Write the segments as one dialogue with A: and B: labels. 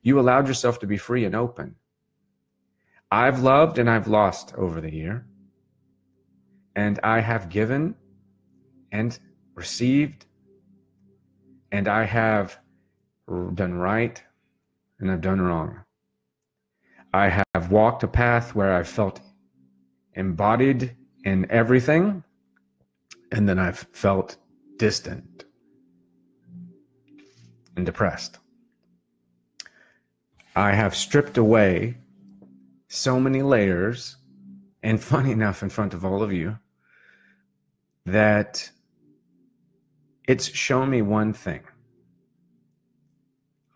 A: You allowed yourself to be free and open. I've loved and I've lost over the year. And I have given and received. And I have done right and I've done wrong. I have walked a path where I felt embodied in everything. And then I've felt distant and depressed. I have stripped away so many layers, and funny enough, in front of all of you, that it's shown me one thing.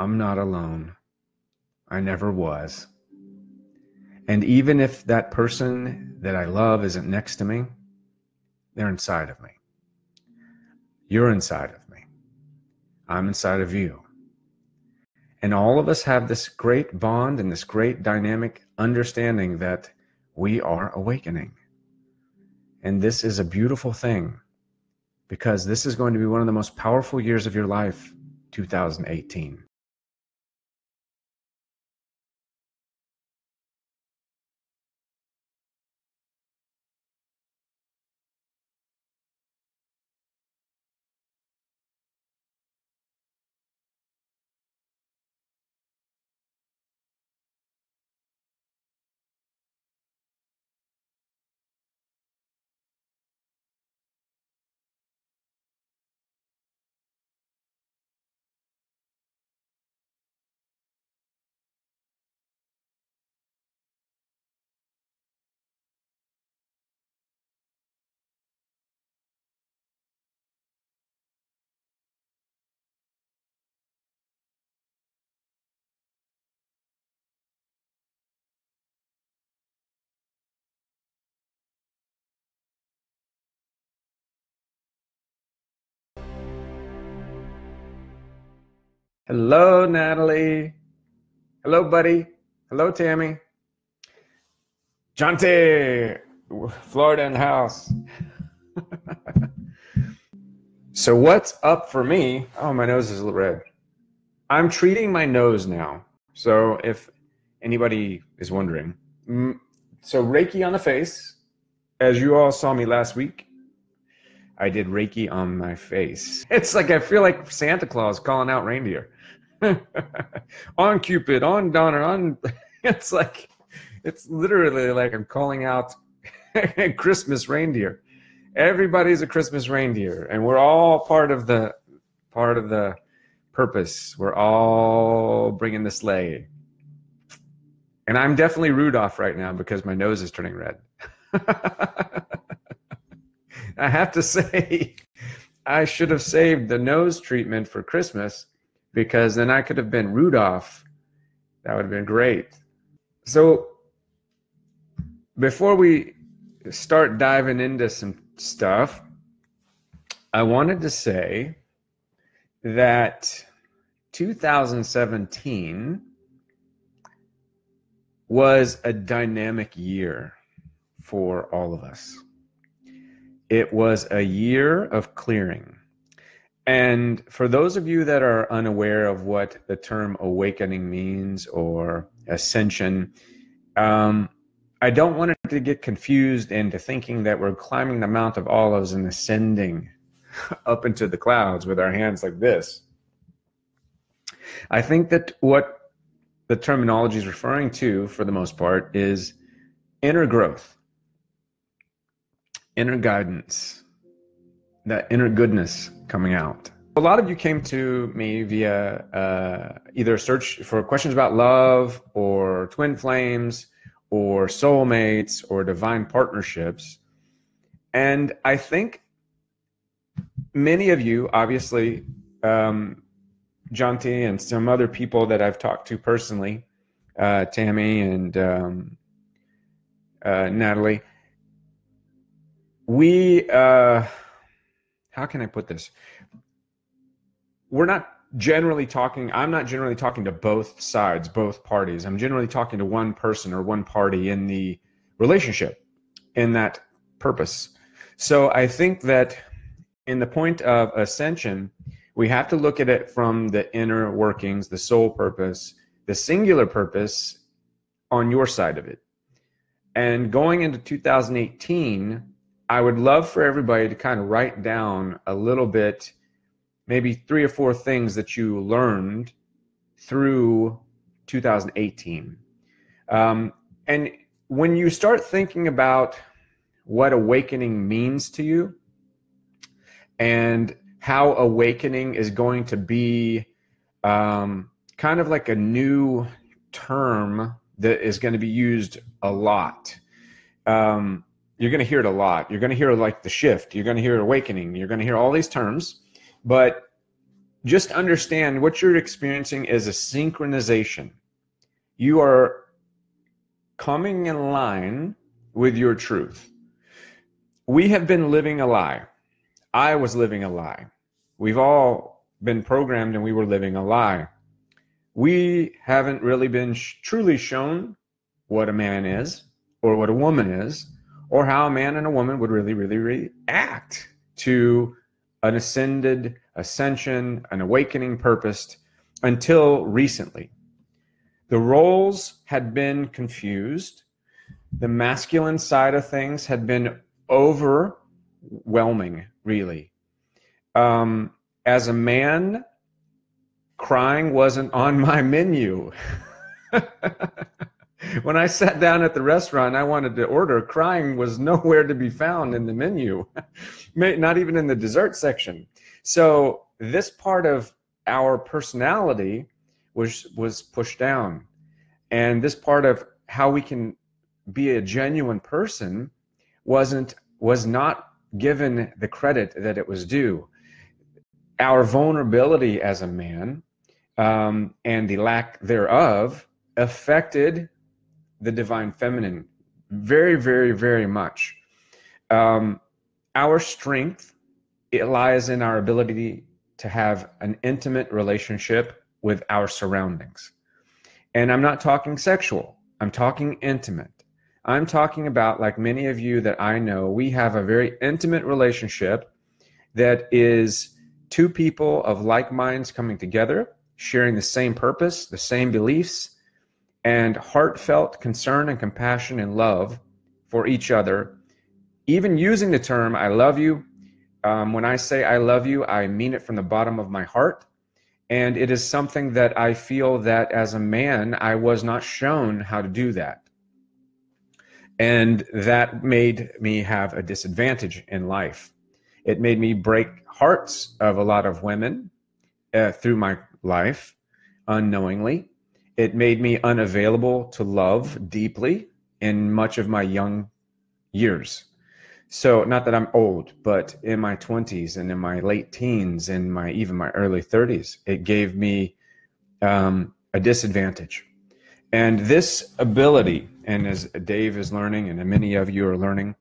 A: I'm not alone. I never was. And even if that person that I love isn't next to me, they're inside of me. You're inside of me. I'm inside of you. And all of us have this great bond and this great dynamic understanding that we are awakening. And this is a beautiful thing, because this is going to be one of the most powerful years of your life, 2018. Hello, Natalie. Hello, buddy. Hello, Tammy. Jonte, Florida in the house. So what's up for me? Oh, my nose is a little red. I'm treating my nose now. So if anybody is wondering. So Reiki on the face. As you all saw me last week, I did Reiki on my face. It's like I feel like Santa Claus calling out reindeer. On Cupid, on Donner, on... It's like, it's literally like I'm calling out Christmas reindeer. Everybody's a Christmas reindeer, and we're all part of the purpose. We're all bringing the sleigh. And I'm definitely Rudolph right now because my nose is turning red. I have to say, I should have saved the nose treatment for Christmas, because then I could have been Rudolph. That would have been great. So before we start diving into some stuff, I wanted to say that 2017 was a dynamic year for all of us. It was a year of clearing. And for those of you that are unaware of what the term awakening means or ascension, I don't want it to get confused into thinking that we're climbing the Mount of Olives and ascending up into the clouds with our hands like this. I think that what the terminology is referring to, for the most part, is inner growth, inner guidance, that inner goodness coming out. A lot of you came to me via either search for questions about love or twin flames or soulmates or divine partnerships. And I think many of you, obviously, Jonte and some other people that I've talked to personally, Tammy and Natalie, we, how can I put this? We're not generally talking, I'm not generally talking to both sides, both parties. I'm generally talking to one person or one party in the relationship, in that purpose. So I think that in the point of ascension, we have to look at it from the inner workings, the soul purpose, the singular purpose on your side of it. And going into 2018, I would love for everybody to kind of write down a little bit, maybe 3 or 4 things that you learned through 2018. And when you start thinking about what awakening means to you and how awakening is going to be kind of like a new term that is going to be used a lot. You're going to hear it a lot. You're going to hear like the shift. You're going to hear awakening. You're going to hear all these terms. But just understand what you're experiencing is a synchronization. You are coming in line with your truth. We have been living a lie. I was living a lie. We've all been programmed and we were living a lie. We haven't really been truly shown what a man is or what a woman is or how a man and a woman would really react to an ascension, an awakening purpose until recently. The roles had been confused. The masculine side of things had been overwhelming, really. As a man, crying wasn't on my menu. When I sat down at the restaurant, I wanted to order. Crying was nowhere to be found in the menu, not even in the dessert section. So this part of our personality was pushed down. And this part of how we can be a genuine person was not given the credit that it was due. Our vulnerability as a man and the lack thereof affected the divine feminine very, very, very much. Our strength, it lies in our ability to have an intimate relationship with our surroundings. And I'm not talking sexual. I'm talking intimate. I'm talking about, like many of you that I know, we have a very intimate relationship that is 2 people of like minds coming together, sharing the same purpose, the same beliefs, and heartfelt concern and compassion and love for each other. Even using the term, I love you. When I say I love you, I mean it from the bottom of my heart. And it is something that I feel that as a man, I was not shown how to do that. And that made me have a disadvantage in life. It made me break hearts of a lot of women through my life unknowingly. It made me unavailable to love deeply in much of my young years. So not that I'm old, but in my 20s and in my late teens and even my early 30s, it gave me a disadvantage. And this ability, and as Dave is learning and many of you are learning,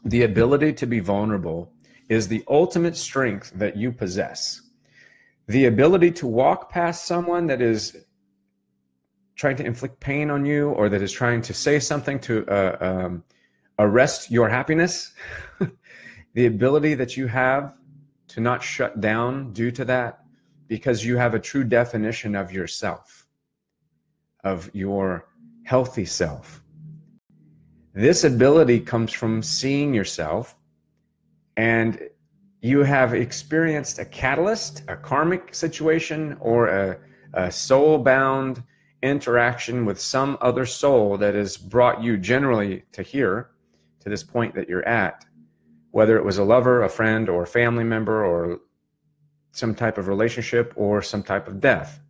A: the ability to be vulnerable is the ultimate strength that you possess. The ability to walk past someone that is trying to inflict pain on you or that is trying to say something to arrest your happiness, the ability that you have to not shut down due to that because you have a true definition of yourself, of your healthy self. This ability comes from seeing yourself, and you have experienced a catalyst, a karmic situation, or a soul-bound interaction with some other soul that has brought you generally to here, to this point that you're at, whether it was a lover, a friend, or a family member, or some type of relationship, or some type of death.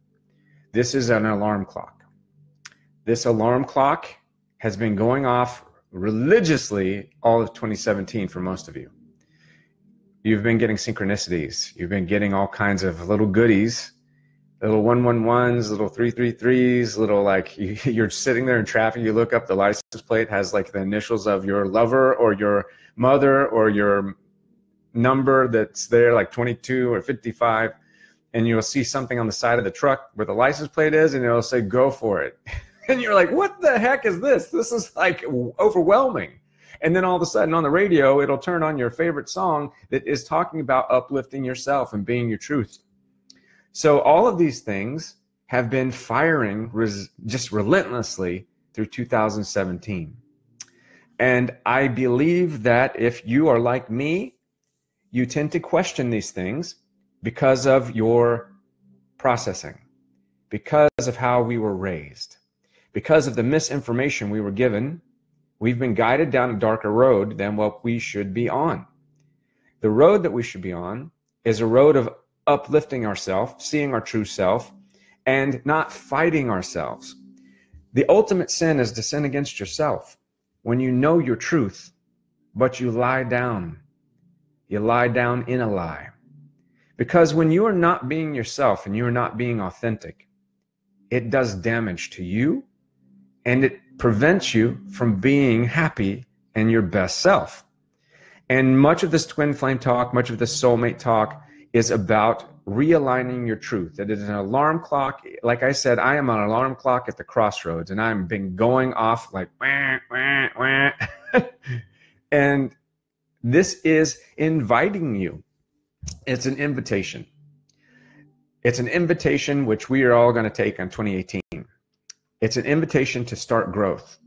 A: This is an alarm clock. This alarm clock has been going off religiously all of 2017 for most of you. You've been getting synchronicities. You've been getting all kinds of little goodies, little 111s, little 333s, little like you're sitting there in traffic, you look up, the license plate has like the initials of your lover or your mother or your number that's there, like 22 or 55, and you'll see something on the side of the truck where the license plate is, and it'll say, go for it. And you're like, what the heck is this? This is like overwhelming. And then all of a sudden on the radio, it'll turn on your favorite song that is talking about uplifting yourself and being your truth. So all of these things have been firing just relentlessly through 2017. And I believe that if you are like me, you tend to question these things because of your processing, because of how we were raised, because of the misinformation we were given. We've been guided down a darker road than what we should be on. The road that we should be on is a road of uplifting ourselves, seeing our true self, and not fighting ourselves. The ultimate sin is to sin against yourself. When you know your truth, but you lie down in a lie. Because when you are not being yourself and you are not being authentic, it does damage to you, and it prevents you from being happy and your best self. And much of this twin flame talk, much of this soulmate talk is about realigning your truth. It is an alarm clock. Like I said, I am an alarm clock at the crossroads, and I've been going off like wah, wah, wah. And this is inviting you. It's an invitation. It's an invitation which we are all going to take on 2018. It's an invitation to start growth.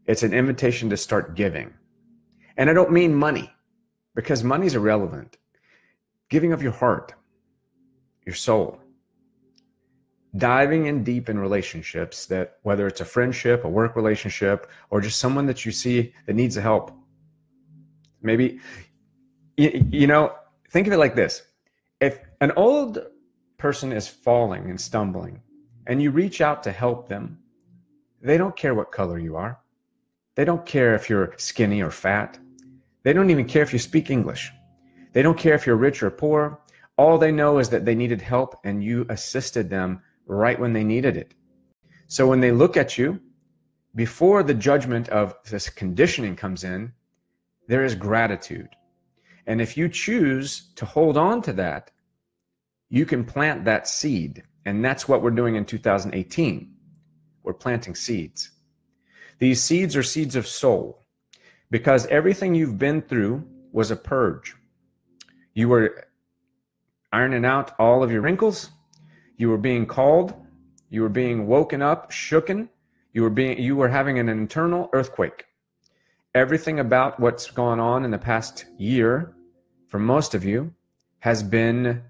A: It's an invitation to start giving. And I don't mean money, because money's irrelevant. Giving of your heart, your soul, diving in deep in relationships, that whether it's a friendship, a work relationship, or just someone that you see that needs the help. Maybe, you know, think of it like this. If an old person is falling and stumbling and you reach out to help them, they don't care what color you are. They don't care if you're skinny or fat. They don't even care if you speak English. They don't care if you're rich or poor. All they know is that they needed help and you assisted them right when they needed it. So when they look at you, before the judgment of this conditioning comes in, there is gratitude. And if you choose to hold on to that, you can plant that seed. And that's what we're doing in 2018. We're planting seeds. These seeds are seeds of soul, because everything you've been through was a purge. You were ironing out all of your wrinkles. You were being called. You were being woken up, shooken. You were having an internal earthquake. Everything about what's gone on in the past year, for most of you, has been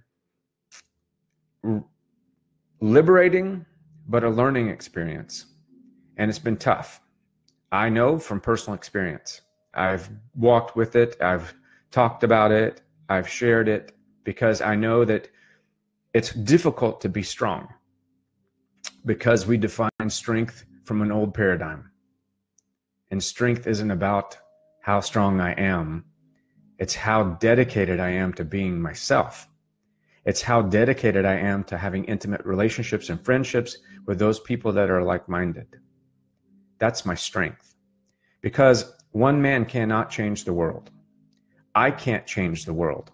A: liberating, but a learning experience. And it's been tough. I know from personal experience. I've walked with it. I've talked about it. I've shared it, because I know that it's difficult to be strong, because we define strength from an old paradigm. And strength isn't about how strong I am. It's how dedicated I am to being myself. It's how dedicated I am to having intimate relationships and friendships with those people that are like-minded. That's my strength. Because one man cannot change the world. I can't change the world.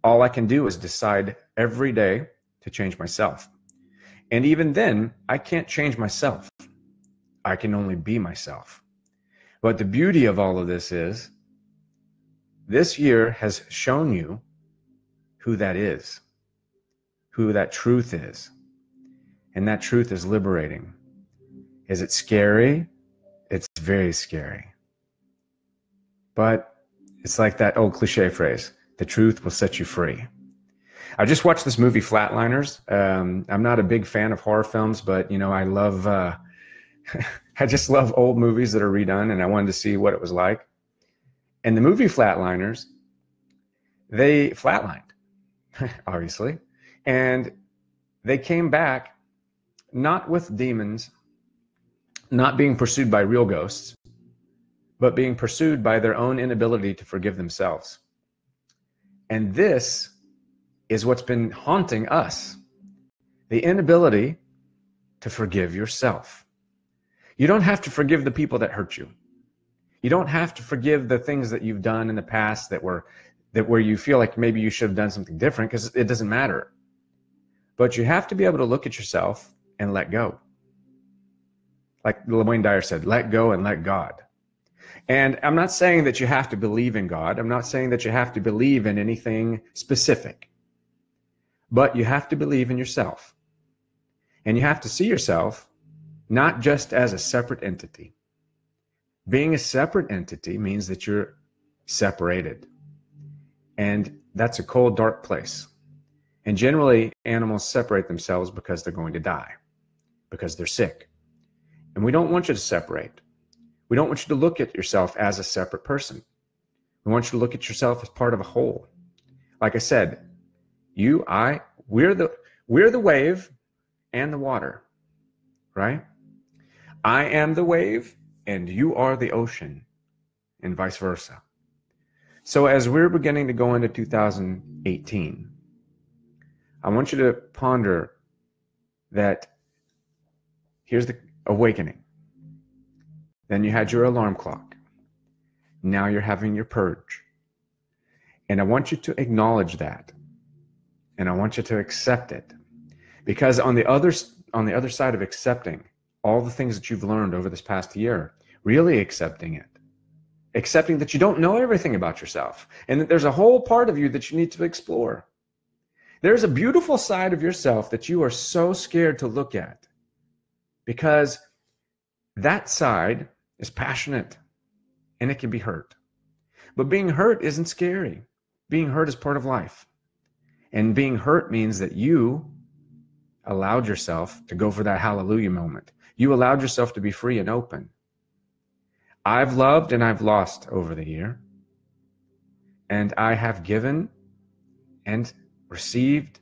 A: All I can do is decide every day to change myself. And even then, I can't change myself. I can only be myself. But the beauty of all of this is, this year has shown you who that is, who that truth is. And that truth is liberating. Is it scary? It's very scary. But it's like that old cliche phrase, the truth will set you free. I just watched this movie, Flatliners. I'm not a big fan of horror films, but you know, I love, I just love old movies that are redone, and I wanted to see what it was like. And the movie Flatliners, they flatlined, obviously. And they came back not with demons, not being pursued by real ghosts, but being pursued by their own inability to forgive themselves. And this is what's been haunting us, the inability to forgive yourself. You don't have to forgive the people that hurt you. You don't have to forgive the things that you've done in the past that where you feel like maybe you should have done something different, because it doesn't matter. But you have to be able to look at yourself and let go. Like Wayne Dyer said, let go and let God. And I'm not saying that you have to believe in God. I'm not saying that you have to believe in anything specific. But you have to believe in yourself. And you have to see yourself not just as a separate entity. Being a separate entity means that you're separated. And that's a cold, dark place. And generally, animals separate themselves because they're going to die, because they're sick. And we don't want you to separate. We don't want you to look at yourself as a separate person. We want you to look at yourself as part of a whole. Like I said, you, I, we're the wave and the water, right? I am the wave and you are the ocean, and vice versa. So as we're beginning to go into 2018, I want you to ponder that here's the awakening. Then you had your alarm clock. Now you're having your purge. And I want you to acknowledge that. And I want you to accept it. Because on the other side of accepting all the things that you've learned over this past year, really accepting it, accepting that you don't know everything about yourself, and that there's a whole part of you that you need to explore. There's a beautiful side of yourself that you are so scared to look at, because that side is passionate and it can be hurt. But being hurt isn't scary. Being hurt is part of life. And being hurt means that you allowed yourself to go for that hallelujah moment. You allowed yourself to be free and open. I've loved and I've lost over the year. And I have given and received.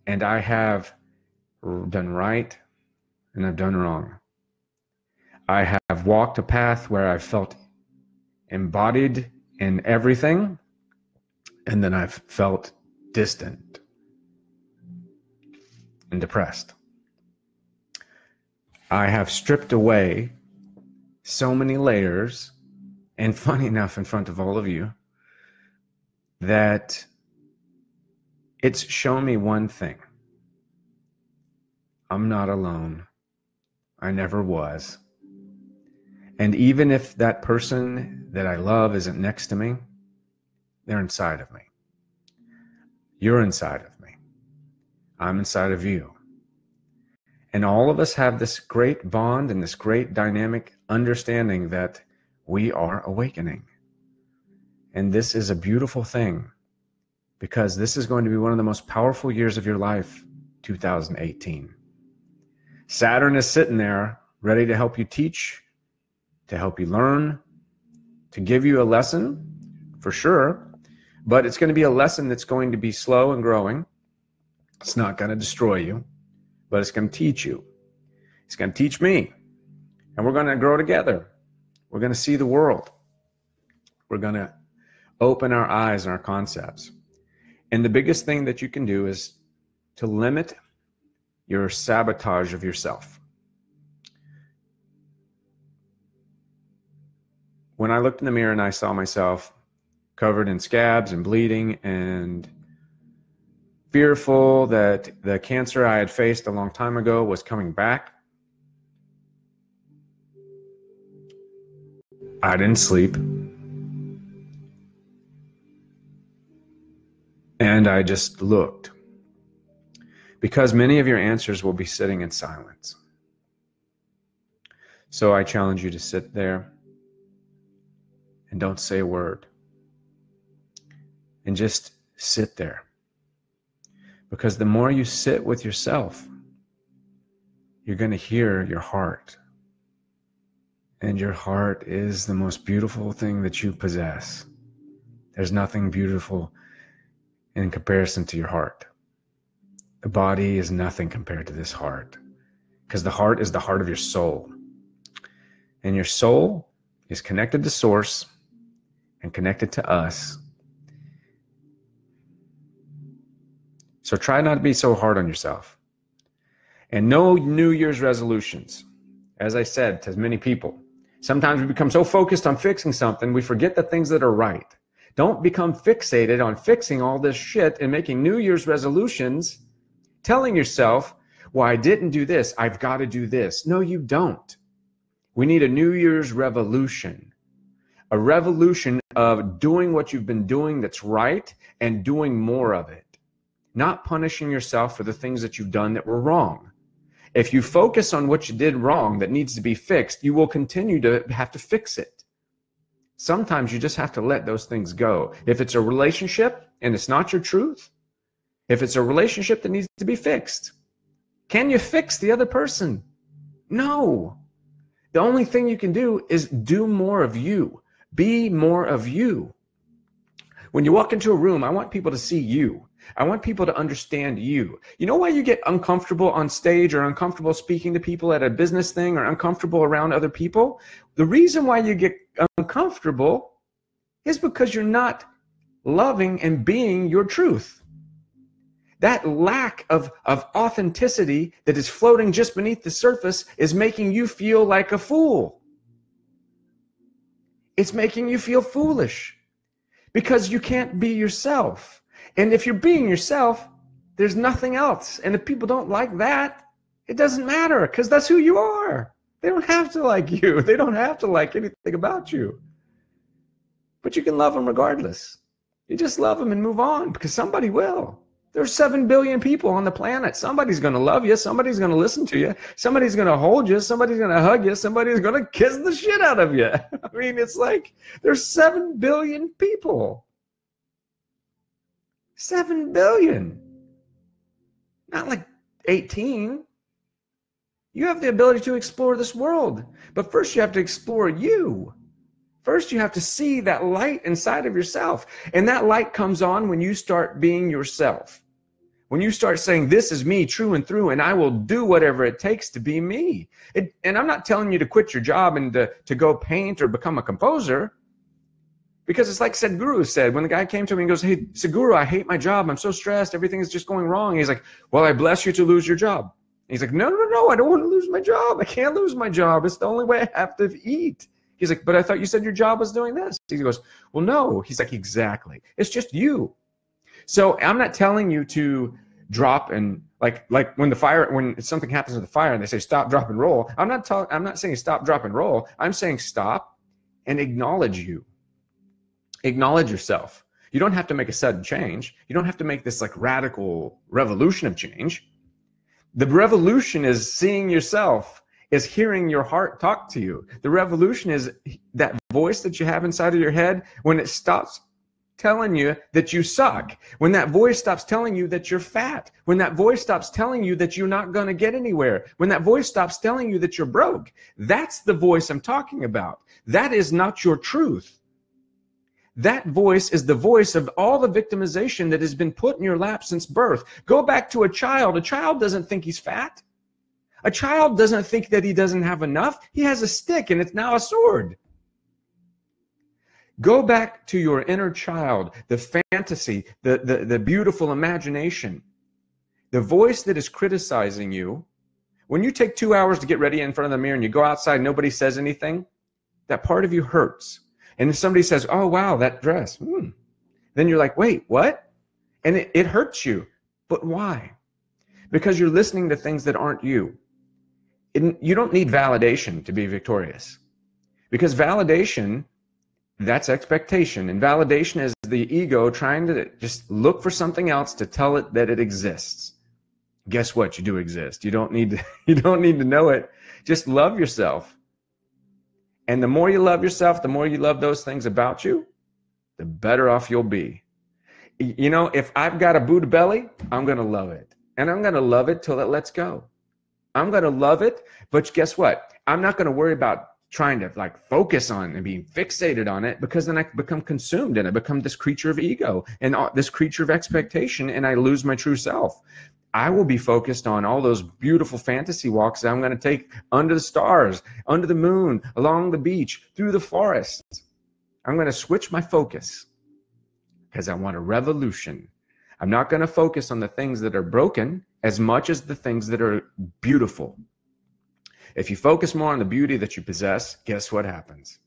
A: And I have done right and I've done wrong. I have walked a path where I felt embodied in everything, and then I've felt distant and depressed. I have stripped away so many layers, and funny enough, in front of all of you, that it's shown me one thing. I'm not alone. I never was. And even if that person that I love isn't next to me, they're inside of me. You're inside of me. I'm inside of you. And all of us have this great bond and this great dynamic understanding that we are awakening. And this is a beautiful thing, because this is going to be one of the most powerful years of your life, 2018. Saturn is sitting there ready to help you teach, to help you learn, to give you a lesson, for sure. But it's going to be a lesson that's going to be slow and growing. It's not going to destroy you, but it's going to teach you. It's going to teach me. And we're going to grow together. We're going to see the world. We're going to open our eyes and our concepts. And the biggest thing that you can do is to limit your sabotage of yourself. When I looked in the mirror and I saw myself covered in scabs and bleeding and fearful that the cancer I had faced a long time ago was coming back, I didn't sleep. And I just looked. Because many of your answers will be sitting in silence. So I challenge you to sit there and don't say a word. And just sit there. Because the more you sit with yourself, you're going to hear your heart. And your heart is the most beautiful thing that you possess. There's nothing beautiful in comparison to your heart. The body is nothing compared to this heart. Because the heart is the heart of your soul. And your soul is connected to Source and connected to us. So try not to be so hard on yourself. And no New Year's resolutions. As I said to many people, sometimes we become so focused on fixing something, we forget the things that are right. Don't become fixated on fixing all this shit and making New Year's resolutions, telling yourself, well, I didn't do this, I've got to do this. No, you don't. We need a New Year's revolution. A revolution of doing what you've been doing that's right and doing more of it. not punishing yourself for the things that you've done that were wrong. If you focus on what you did wrong that needs to be fixed, you will continue to have to fix it. Sometimes you just have to let those things go. If it's a relationship and it's not your truth, if it's a relationship that needs to be fixed, can you fix the other person? No. The only thing you can do is do more of you. Be more of you. When you walk into a room, I want people to see you. I want people to understand you. You know why you get uncomfortable on stage or uncomfortable speaking to people at a business thing or uncomfortable around other people? The reason why you get uncomfortable is because you're not loving and being your truth. That lack of authenticity that is floating just beneath the surface is making you feel like a fool. It's making you feel foolish because you can't be yourself. And if you're being yourself, there's nothing else. And if people don't like that, it doesn't matter because that's who you are. They don't have to like you. They don't have to like anything about you. But you can love them regardless. You just love them and move on because somebody will. There's 7 billion people on the planet. Somebody's going to love you. Somebody's going to listen to you. Somebody's going to hold you. Somebody's going to hug you. Somebody's going to kiss the shit out of you. I mean, it's like there's 7 billion people. 7 billion. Not like 18. You have the ability to explore this world. But first you have to explore you. First you have to see that light inside of yourself. And that light comes on when you start being yourself. When you start saying, this is me true and through, and I will do whatever it takes to be me. And I'm not telling you to quit your job and to go paint or become a composer. Because it's like Sadhguru said, when the guy came to me and goes, hey, Sadhguru, I hate my job. I'm so stressed. Everything is just going wrong. He's like, well, I bless you to lose your job. He's like, no, I don't want to lose my job. I can't lose my job. It's the only way I have to eat. He's like, but I thought you said your job was doing this. He goes, well, no. He's like, exactly. It's just you. So I'm not telling you to drop and like when something happens with the fire and they say stop, drop, and roll. I'm not saying stop, drop, and roll. I'm saying stop and acknowledge you. Acknowledge yourself. You don't have to make a sudden change. You don't have to make this like radical revolution of change. The revolution is seeing yourself, is hearing your heart talk to you. The revolution is that voice that you have inside of your head when it stops telling you that you suck, when that voice stops telling you that you're fat, when that voice stops telling you that you're not going to get anywhere, when that voice stops telling you that you're broke. That's the voice I'm talking about. That is not your truth. That voice is the voice of all the victimization that has been put in your lap since birth. Go back to a child. A child doesn't think he's fat. A child doesn't think that he doesn't have enough. He has a stick and it's now a sword. Go back to your inner child, the fantasy, the beautiful imagination, the voice that is criticizing you. When you take 2 hours to get ready in front of the mirror and you go outside, nobody says anything, that part of you hurts. And if somebody says, oh, wow, that dress, then you're like, wait, what? And it hurts you. But why? Because you're listening to things that aren't you. You don't need validation to be victorious. Because validation, that's expectation. And validation is the ego trying to just look for something else to tell it that it exists. Guess what? You do exist. You don't need to know it. Just love yourself. And the more you love yourself, the more you love those things about you, the better off you'll be. You know, if I've got a Buddha belly, I'm going to love it. And I'm going to love it till it lets go. I'm going to love it. But guess what? I'm not going to worry about trying to like focus on and being fixated on it, because then I become consumed and I become this creature of ego and this creature of expectation, and I lose my true self. I will be focused on all those beautiful fantasy walks that I'm going to take under the stars, under the moon, along the beach, through the forest. I'm going to switch my focus because I want a revolution. I'm not going to focus on the things that are broken as much as the things that are beautiful. If you focus more on the beauty that you possess, guess what happens?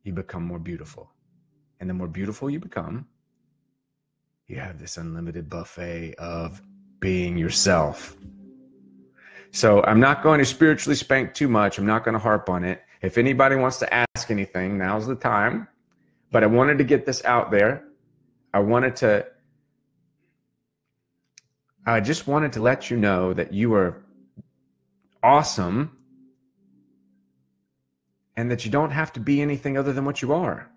A: You become more beautiful. And the more beautiful you become, you have this unlimited buffet of being yourself. So I'm not going to spiritually spank too much. I'm not going to harp on it. If anybody wants to ask anything, now's the time. But I wanted to get this out there. I wanted to I just wanted to let you know that you are awesome and that you don't have to be anything other than what you are.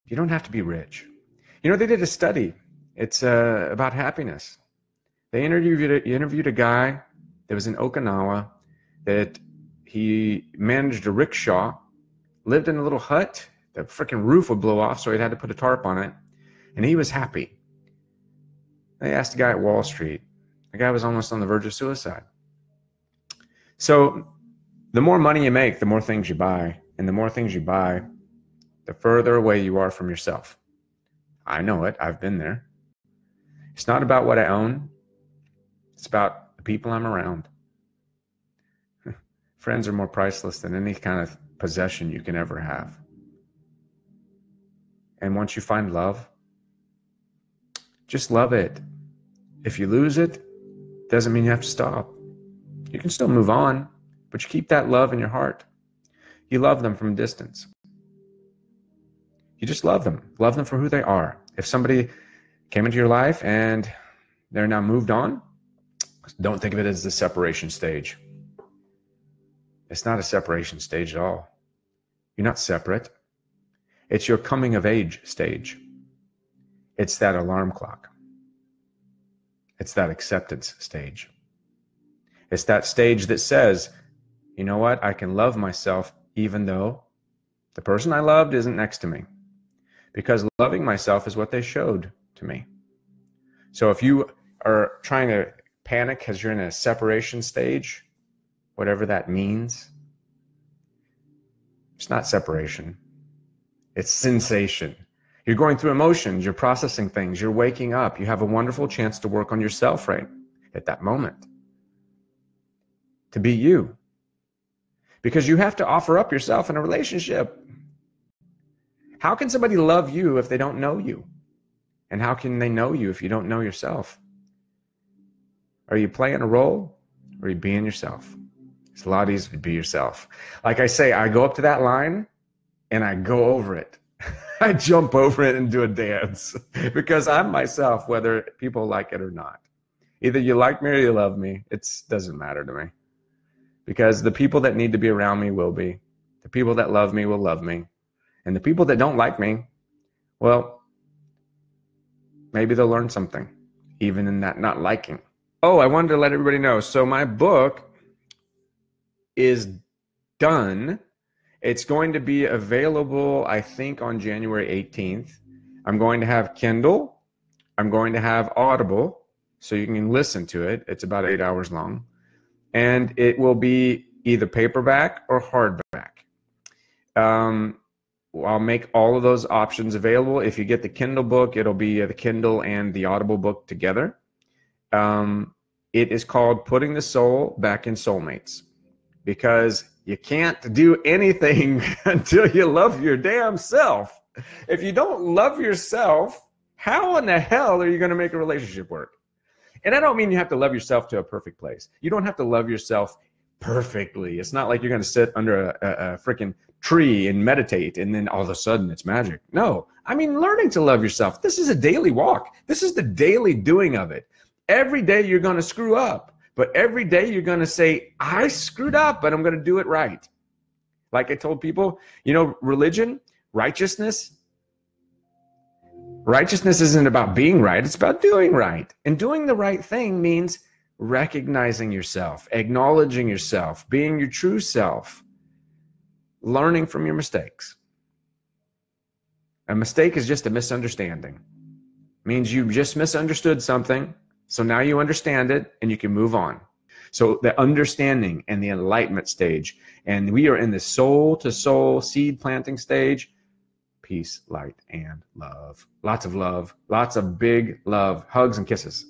A: You don't have to be rich. You know, they did a study. It's about happiness. They interviewed a guy that was in Okinawa, that he managed a rickshaw, lived in a little hut. The freaking roof would blow off, so he had to put a tarp on it, and he was happy. They asked the guy at Wall Street. The guy was almost on the verge of suicide. So the more money you make, the more things you buy, and the more things you buy, the further away you are from yourself. I know it. I've been there. It's not about what I own. It's about the people I'm around. Friends are more priceless than any kind of possession you can ever have. And once you find love, just love it. If you lose it, doesn't mean you have to stop. You can still move on, but you keep that love in your heart. You love them from a distance. You just love them. Love them for who they are. If somebody came into your life and they're now moved on, don't think of it as the separation stage. It's not a separation stage at all. You're not separate. It's your coming of age stage. It's that alarm clock. It's that acceptance stage. It's that stage that says, you know what? I can love myself even though the person I loved isn't next to me. Because loving myself is what they showed to me. So if you are trying to panic because you're in a separation stage, whatever that means, it's not separation. It's sensation. You're going through emotions. You're processing things. You're waking up. You have a wonderful chance to work on yourself right at that moment. To be you. Because you have to offer up yourself in a relationship. How can somebody love you if they don't know you? And how can they know you if you don't know yourself? Are you playing a role or are you being yourself? It's a lot easier to be yourself. Like I say, I go up to that line and I go over it. I jump over it and do a dance because I'm myself, whether people like it or not. Either you like me or you love me. It doesn't matter to me. Because the people that need to be around me will be. The people that love me will love me. And the people that don't like me, well, maybe they'll learn something, even in that not liking. Oh, I wanted to let everybody know. So my book is done. It's going to be available, I think, on January 18th. I'm going to have Kindle. I'm going to have Audible, so you can listen to it. It's about 8 hours long. And it will be either paperback or hardback. I'll make all of those options available. If you get the Kindle book, it'll be the Kindle and the Audible book together. It is called Putting the Soul Back in Soulmates, because you can't do anything until you love your damn self. If you don't love yourself, how in the hell are you going to make a relationship work? And I don't mean you have to love yourself to a perfect place. You don't have to love yourself perfectly. It's not like you're going to sit under a freaking tree and meditate and then all of a sudden it's magic. No, I mean learning to love yourself. This is a daily walk. This is the daily doing of it. Every day you're going to screw up, but every day you're going to say, I screwed up, but I'm going to do it right. Like I told people, you know, religion, righteousness isn't about being right. It's about doing right. And doing the right thing means recognizing yourself, acknowledging yourself, being your true self, learning from your mistakes. A mistake is just a misunderstanding. It means you just misunderstood something, so now you understand it and you can move on. So the understanding and the enlightenment stage, and we are in the soul-to-soul seed planting stage. Peace, light, and love. Lots of big love, hugs and kisses.